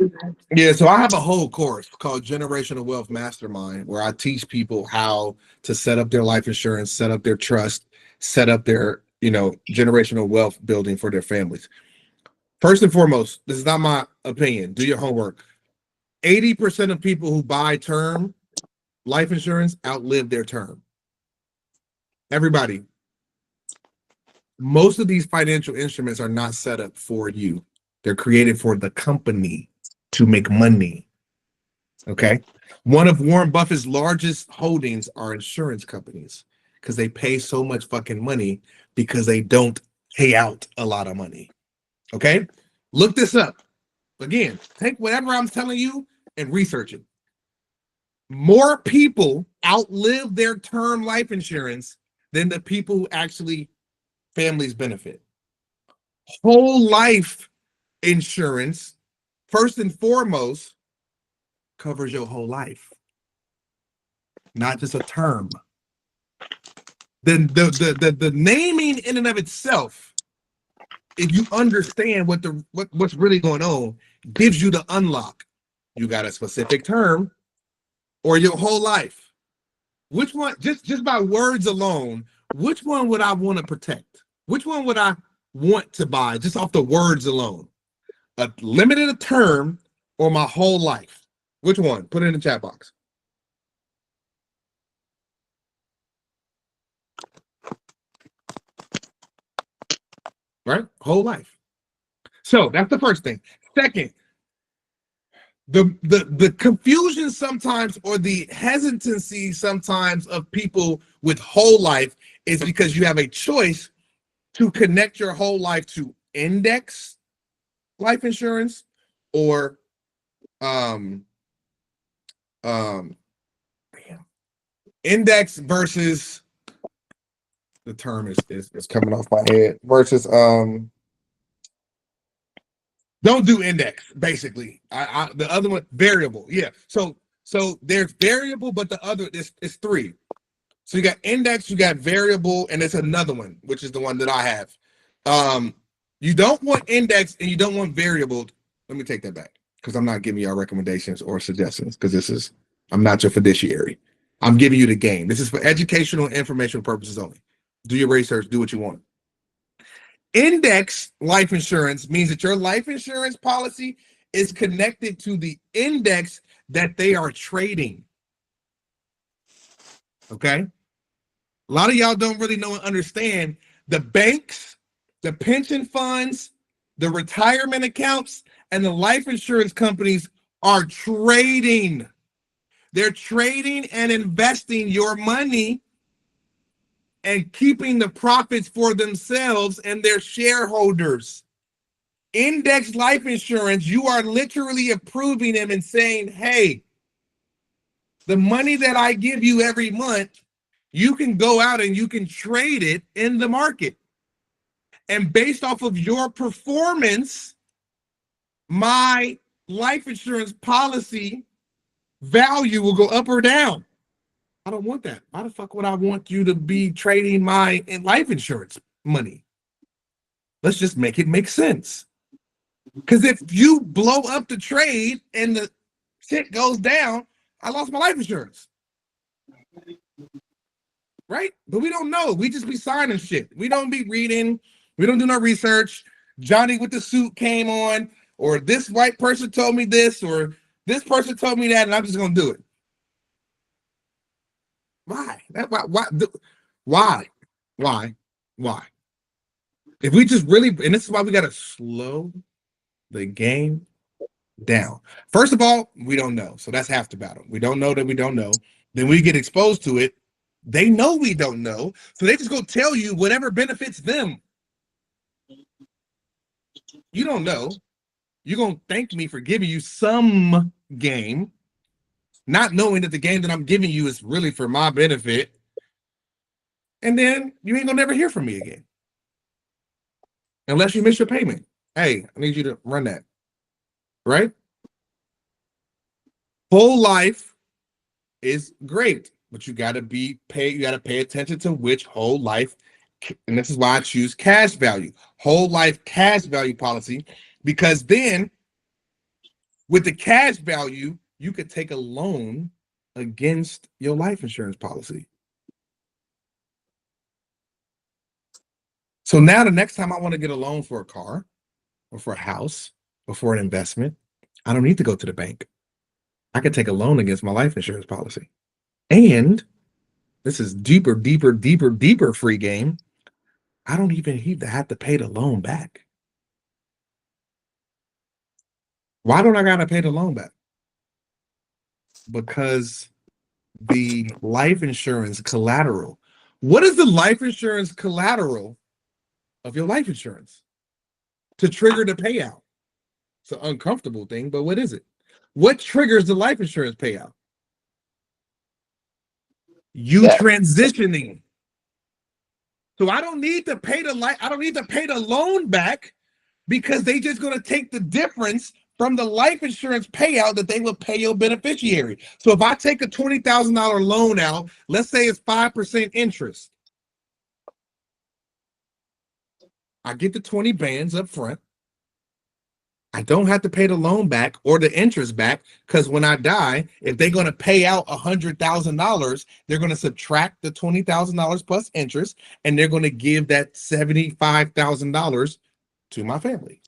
Yeah, so I have a whole course called Generational Wealth Mastermind where I teach people how to set up their life insurance, set up their trust, set up their, generational wealth building for their families. First and foremost, this is not my opinion. Do your homework. 80% of people who buy term life insurance outlive their term. Everybody. Most of these financial instruments are not set up for you. They're created for the company to make money. Okay. One of Warren Buffett's largest holdings are insurance companies because they pay so much fucking money because they don't pay out a lot of money. Okay. Look this up. Again, take whatever I'm telling you and research it. More people outlive their term life insurance than the people who actually families benefit. Whole life insurance, first and foremost, covers your whole life, not just a term. Then the naming in and of itself, if you understand what's really going on, gives you the unlock. You got a specific term or your whole life. Which one, just by words alone, which one would I want to protect? Which one would I want to buy just off the words alone? A limited term or my whole life? Which one? Put it in the chat box. Right? Whole life. So that's the first thing. Second, the confusion sometimes, or the hesitancy sometimes, of people with whole life is because you have a choice to connect your whole life to index life insurance or index versus, the term is coming off my head, versus don't do index, basically. The other one, variable. Yeah. So there's variable, but the other is three. So you got index, you got variable, and it's another one, which is the one that I have. You don't want index and you don't want variable. Let me take that back, because I'm not giving y'all recommendations or suggestions, because I'm not your fiduciary. I'm giving you the game. This is for educational and informational purposes only. Do your research, do what you want. Index life insurance means that your life insurance policy is connected to the index that they are trading. Okay? A lot of y'all don't really know and understand the banks, the pension funds, the retirement accounts, and the life insurance companies are trading. They're trading and investing your money and keeping the profits for themselves and their shareholders. Index life insurance, you are literally approving them and saying, hey, the money that I give you every month, you can go out and you can trade it in the market. And based off of your performance, my life insurance policy value will go up or down. I don't want that. Why the fuck would I want you to be trading my life insurance money? Let's just make it make sense. Because if you blow up the trade and the shit goes down, I lost my life insurance. Right? But we don't know. We just be signing shit. We don't be reading. We don't do no research. Johnny with the suit came on, or this white person told me this, or this person told me that, and I'm just gonna do it. Why? Why? If we just really, and this is why we gotta slow the game down. First of all, we don't know. So that's half the battle. We don't know that we don't know. Then we get exposed to it. They know we don't know. So they just go tell you whatever benefits them. You don't know. You're going to thank me for giving you some game, not knowing that the game that I'm giving you is really for my benefit. And then you ain't going to never hear from me again. Unless you miss your payment. Hey, I need you to run that. Right? Whole life is great, but you got to pay attention to which whole life, and this is why I choose cash value, whole life cash value policy, because then with the cash value, you could take a loan against your life insurance policy. So now the next time I want to get a loan for a car or for a house or for an investment, I don't need to go to the bank. I can take a loan against my life insurance policy. And this is deeper free game. I don't even have to pay the loan back. Why don't I gotta pay the loan back? Because the life insurance collateral. What is the life insurance collateral of your life insurance to trigger the payout? It's an uncomfortable thing, but what is it? What triggers the life insurance payout? You Yeah. transitioning. So I don't need to pay I don't need to pay the loan back because they just going to take the difference from the life insurance payout that they will pay your beneficiary. So if I take a $20,000 loan out, let's say it's 5% interest. I get the 20 bands up front. I don't have to pay the loan back or the interest back because when I die, if they're going to pay out $100,000, they're going to subtract the $20,000 plus interest, and they're going to give that $75,000 to my family.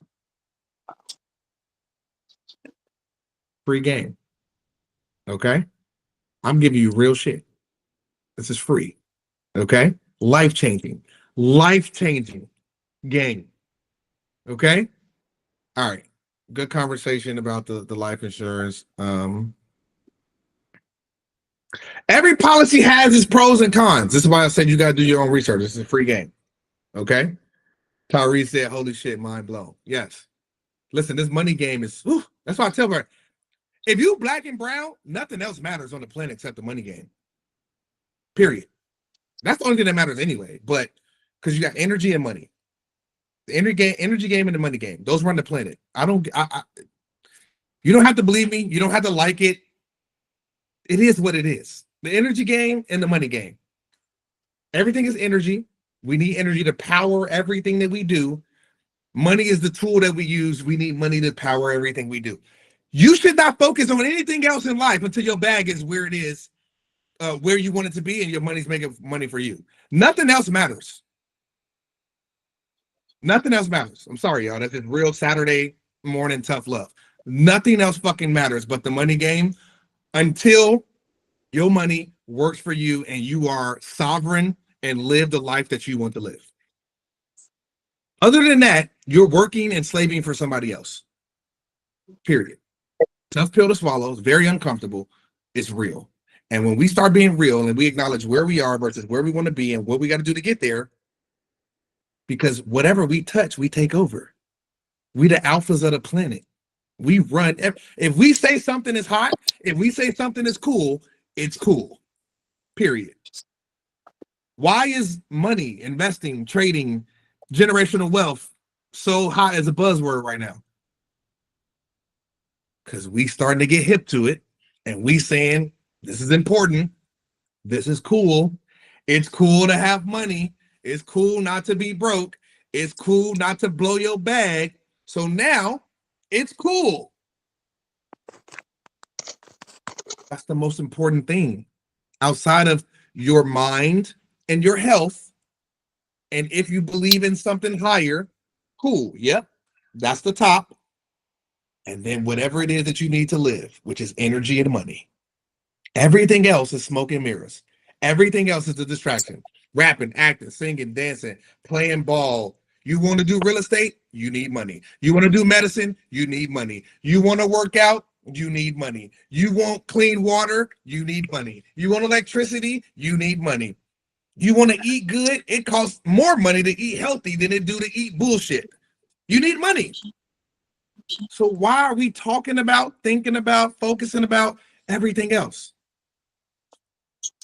Free game. Okay? I'm giving you real shit. This is free. Okay? Life-changing game. Okay? All right. Good conversation about the life insurance. Every policy has its pros and cons. This is why I said you got to do your own research. This is a free game. Okay? Tyree said, holy shit, mind blown. Yes. Listen, this money game is, whew, that's why I tell her, if you black and brown, nothing else matters on the planet except the money game. Period. That's the only thing that matters anyway. But because you got energy and money. The energy game and the money game. Those run the planet. You don't have to believe me. You don't have to like it. It is what it is. The energy game and the money game. Everything is energy. We need energy to power everything that we do. Money is the tool that we use. We need money to power everything we do. You should not focus on anything else in life until your bag is where it is, where you want it to be, and your money's making money for you. Nothing else matters. Nothing else matters. I'm sorry, y'all. That's just real Saturday morning tough love. Nothing else fucking matters but the money game until your money works for you and you are sovereign and live the life that you want to live. Other than that, you're working and slaving for somebody else. Period. Tough pill to swallow. It's very uncomfortable. It's real. And when we start being real and we acknowledge where we are versus where we want to be and what we got to do to get there, because whatever we touch, we take over. We the alphas of the planet. We run. If we say something is hot, if we say something is cool, it's cool. Period. Why is money, investing, trading, generational wealth so hot as a buzzword right now? Because we starting to get hip to it, and we saying this is important. This is cool. It's cool to have money. It's cool not to be broke. It's cool not to blow your bag. So now it's cool. That's the most important thing outside of your mind and your health. And if you believe in something higher, cool. Yep. That's the top. And then whatever it is that you need to live, which is energy and money. Everything else is smoke and mirrors. Everything else is a distraction. Rapping, acting, singing, dancing, playing ball. You want to do real estate? You need money. You want to do medicine? You need money. You want to work out? You need money. You want clean water? You need money. You want electricity? You need money. You want to eat good? It costs more money to eat healthy than it do to eat bullshit. You need money. So why are we talking about, thinking about, focusing about everything else?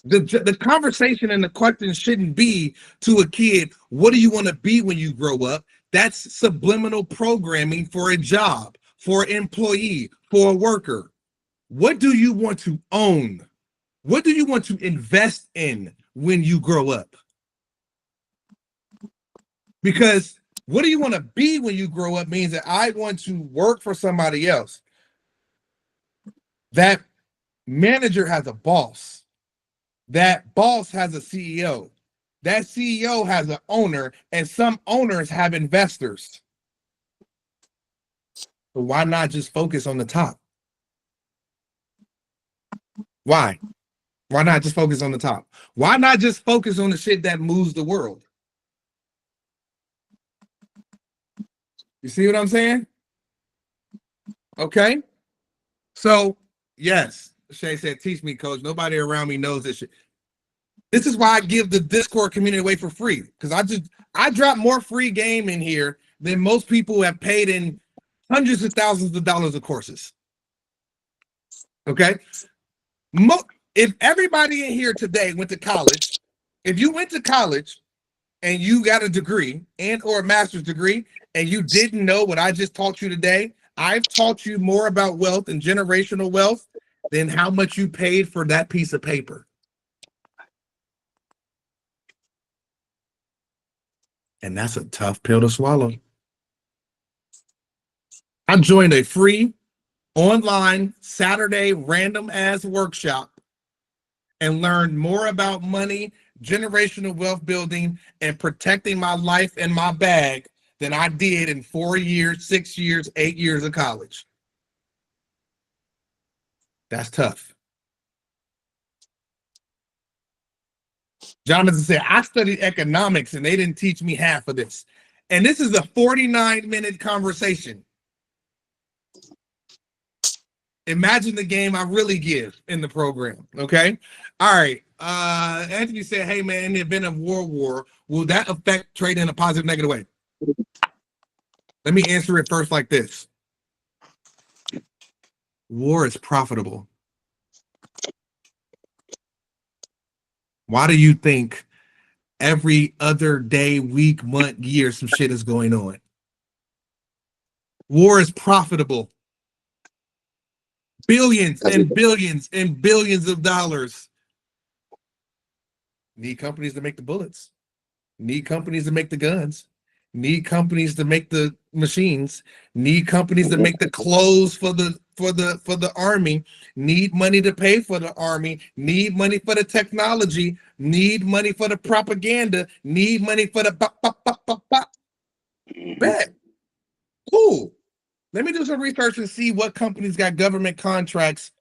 The conversation and the question shouldn't be to a kid, what do you want to be when you grow up? That's subliminal programming for a job, for an employee, for a worker. What do you want to own? What do you want to invest in when you grow up? Because what do you want to be when you grow up means that I want to work for somebody else. That manager has a boss. That boss has a CEO. That CEO has an owner, and some owners have investors. So why not just focus on the top? Why? Why not just focus on the top? Why not just focus on the shit that moves the world? You see what I'm saying? Okay. So, yes, Shay said, teach me, coach. Nobody around me knows this shit. This is why I give the Discord community away for free. Because I drop more free game in here than most people have paid in hundreds of thousands of dollars of courses. Okay. If everybody in here today went to college, if you went to college and you got a degree and or a master's degree and you didn't know what I just taught you today, I've taught you more about wealth and generational wealth than how much you paid for that piece of paper. And that's a tough pill to swallow. I joined a free online Saturday random ass workshop and learned more about money, generational wealth building, and protecting my life and my bag than I did in 4 years, 6 years, 8 years of college. That's tough. Jonathan said, I studied economics and they didn't teach me half of this. And this is a 49-minute conversation. Imagine the game I really give in the program. Okay. All right. Anthony said, hey, man, in the event of world war, will that affect trade in a positive, negative way? Let me answer it first like this. War is profitable. Why do you think every other day, week, month, year, some shit is going on? War is profitable. Billions and billions and billions of dollars. Need companies to make the bullets. Need companies to make the guns. Need companies to make the machines. Need companies to make the clothes for the army. Need money to pay for the army. Need money for the technology. Need money for the propaganda. Need money for the bet. Cool. Let me do some research and see what companies got government contracts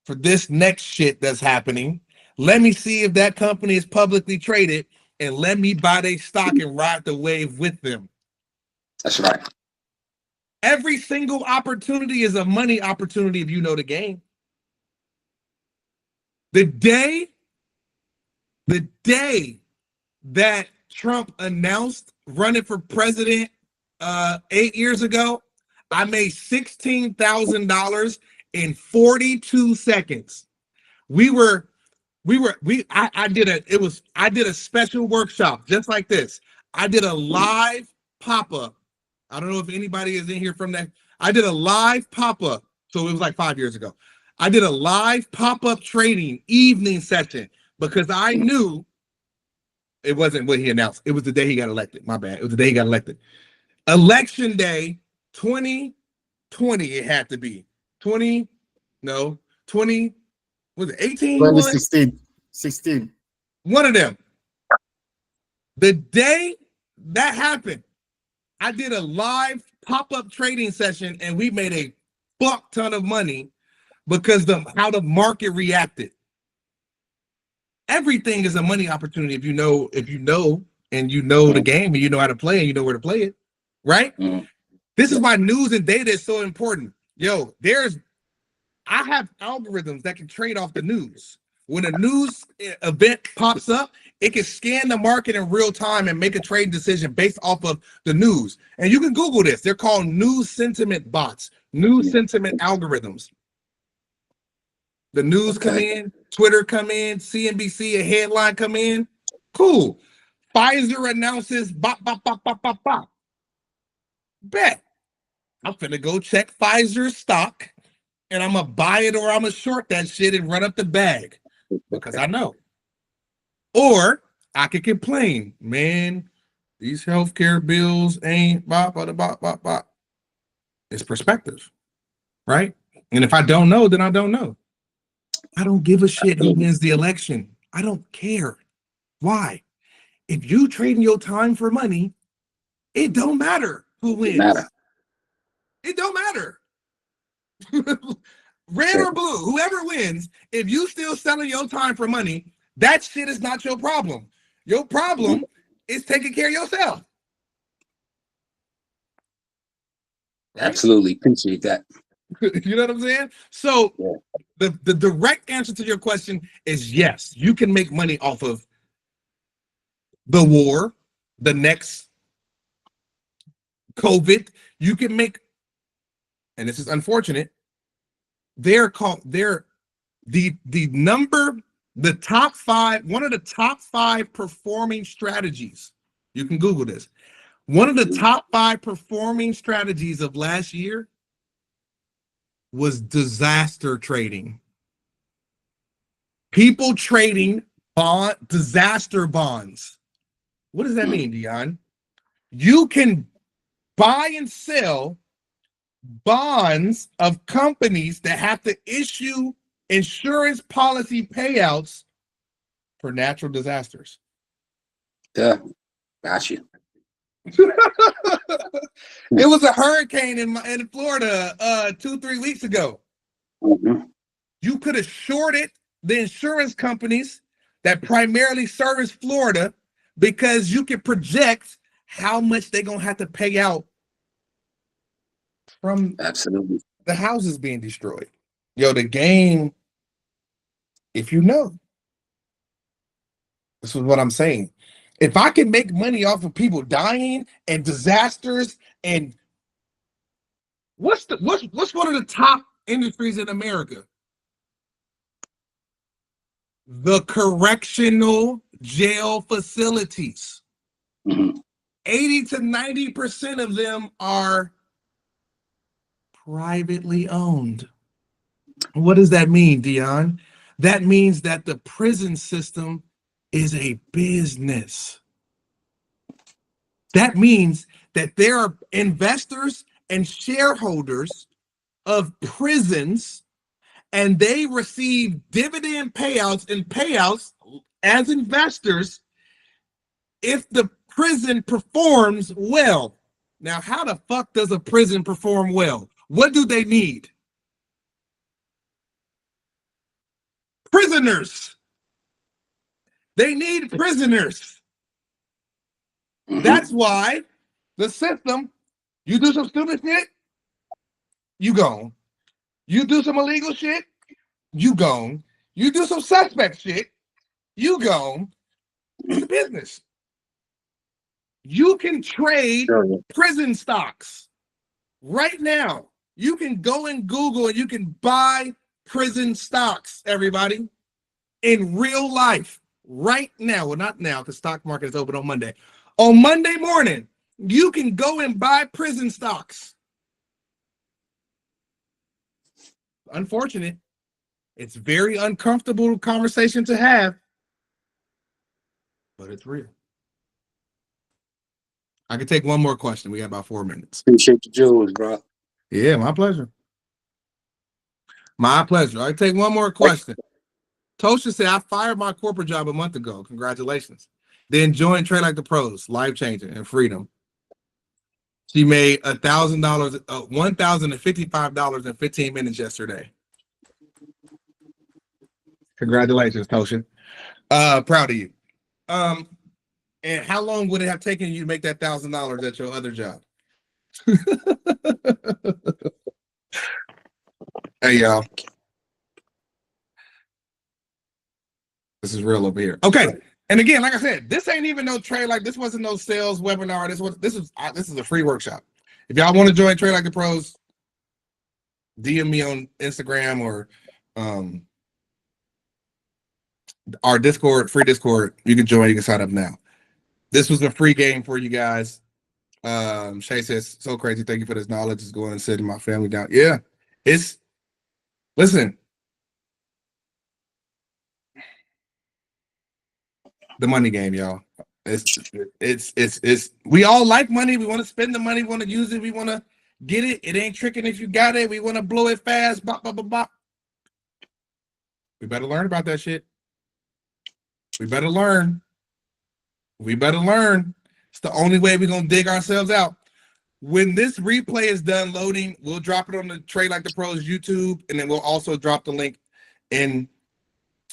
for this next shit that's happening. Let me see if that company is publicly traded and let me buy their stock and ride the wave with them. That's right. Every single opportunity is a money opportunity if you know the game. The day that Trump announced running for president 8 years ago, I made $16,000 in 42 seconds. I did a special workshop just like this. I did a live pop-up. I don't know if anybody is in here from that. I did a live pop-up. So it was like 5 years ago. I did a live pop-up trading evening session because I knew it wasn't what he announced. It was the day he got elected. My bad. It was the day he got elected. Election day 2020, it had to be. 20, no, 20, was it 18? 2016. 16. One of them. The day that happened, I did a live pop-up trading session and we made a fuck ton of money because of how the market reacted. Everything is a money opportunity if you know and you know the game and you know how to play and you know where to play it, right? This is why news and data is so important. Yo, I have algorithms that can trade off the news. When a news event pops up, it can scan the market in real time and make a trade decision based off of the news. And you can Google this. They're called news sentiment bots, news sentiment algorithms. The news come in, Twitter come in, CNBC, a headline come in. Cool. Pfizer announces bop, bop, bop, bop, bop, bop. Bet. I'm finna go check Pfizer's stock and I'm gonna buy it or I'm gonna short that shit and run up the bag because I know. Or I could complain, man, these healthcare bills ain't bop, bop, bop, bop, bop. It's perspective, right? And if I don't know, then I don't know. I don't give a shit who wins the election. I don't care. Why? If you trading your time for money, it don't matter who wins. It don't matter. Red or blue, whoever wins, if you still selling your time for money, that shit is not your problem. Your problem is taking care of yourself. Right? Absolutely. Appreciate that. You know what I'm saying? So the direct answer to your question is yes, you can make money off of the war, the next COVID. You can make, and this is unfortunate, they're the top five, one of the top five performing strategies. You can Google this. One of the top five performing strategies of last year was disaster trading. People trading disaster bonds. What does that mean, Dion? You can buy and sell bonds of companies that have to issue insurance policy payouts for natural disasters. Yeah, got you. It was a hurricane in Florida 2-3 weeks ago. Mm-hmm. You could have shorted the insurance companies that primarily service Florida because you can project how much they're gonna have to pay out from Absolutely. the houses being destroyed. Yo, the game, if you know, this is what I'm saying. If I can make money off of people dying and disasters and what's one of the top industries in America? The correctional jail facilities. Mm-hmm. 80 to 90% of them are privately owned. What does that mean, Dion? That means that the prison system is a business. That means that there are investors and shareholders of prisons, and they receive dividend payouts and payouts as investors if the prison performs well. Now, how the fuck does a prison perform well? What do they need? Prisoners. They need prisoners. Mm-hmm. That's why the system, you do some stupid shit, you gone. You do some illegal shit, you gone. You do some suspect shit, you gone. It's a business. You can trade prison stocks right now. You can go and Google and you can buy prison stocks, everybody, in real life right now. Well, not now because stock market is open on Monday. On Monday morning, you can go and buy prison stocks. Unfortunate. It's very uncomfortable conversation to have, but it's real. I can take one more question. We got about 4 minutes. Appreciate the jewels, bro. Yeah, my pleasure. My pleasure. I can take one more question. Tosha said, I fired my corporate job a month ago. Congratulations. Then joined Trade Like the Pros, life changing and freedom. She made $1,000, $1,055 in 15 minutes yesterday. Congratulations, Tosha. Proud of you. And how long would it have taken you to make that $1,000 at your other job? Hey, y'all. This is real over here. Okay. And again, like I said, this ain't even no trade. Like this wasn't no sales webinar. This is a free workshop. If y'all want to join Trade Like the Pros, DM me on Instagram or our Discord, free Discord. You can join. You can sign up now. This was a free game for you guys. Shay says, so crazy. Thank you for this knowledge. It's going and sitting my family down. Yeah, listen. The money game, y'all. It's we all like money. We want to spend the money, we want to use it, we want to get it. It ain't tricking if you got it. We want to blow it fast. Bop, bop, bop, bop. We better learn about that shit. We better learn. We better learn. It's the only way we're gonna dig ourselves out. When this replay is done loading, we'll drop it on the Trade Like the Pros YouTube, and then we'll also drop the link in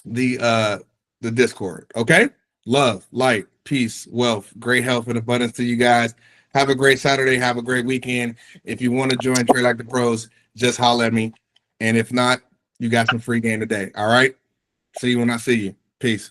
the Discord. Okay? Love, light, peace, wealth, great health, and abundance to you guys. Have a great Saturday. Have a great weekend. If you want to join Trade Like the Pros, just holler at me. And if not, you got some free game today. All right? See you when I see you. Peace.